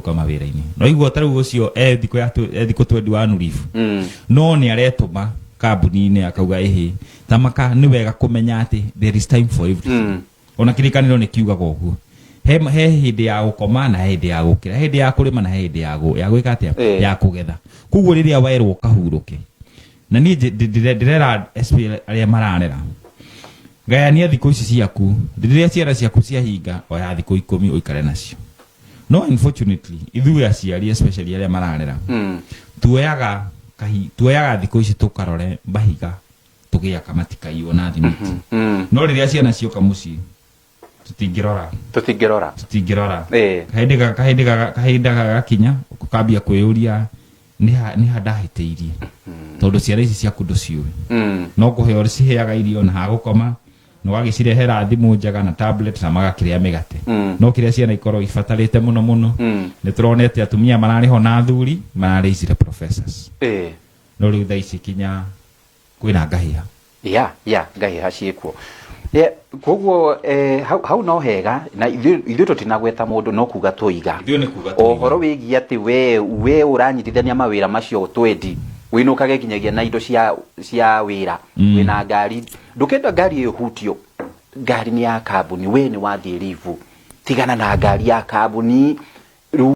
kuruka mawira-ini no igwo taru ucio thiko ya thiko 21 leave no ni aretuma kambuni-ini akauga tamaka ni wega kumenya ati there is time for everything ona kirikaniro ni kiugaga uguo he hindi ya gukoma na hindi ya gukira hindi ya kurima na hindi ya gwika atia ya kugetha kuguo riria wairwo kahuruke na ni ndirera SP aria maranera gayania thiko ici ciaku riria ciara ciaku cia hinga oya thiko 10 uikare nacio no unfortunately ithuĩ aciari especially aria maranera tuoyaga thiko ici tukarore bahiga tugia kamatikai ona thimiti no riria ciana cioka muci tutingirora kahinda gakinya ukambia kwiyuria ni handahiteirie tondu ciana ici ciaku nduciui no kuheo ciheaga irio na hagukoma no wagicirehera thimu njega na tablet na magakiria migate no kiria ciana ikorwo ifatarite muno ni turonete atumia marariho na athuri mararĩcire professors no riu thaici kinya kwina ngahia ngahia ciĩkuo koguo hau no hega na ithuĩ tũtinagweta mũndũ no kuga tũiga ohoro wĩgiĩ atĩ we ũranyitithania mawĩra macio twendi winukage kinyagia na indo cia wĩra wĩna ngari ndũkenda ngari ĩyo hutio ngari ni ya kambuni we ni wathie livu tigana na ngari ya kambuni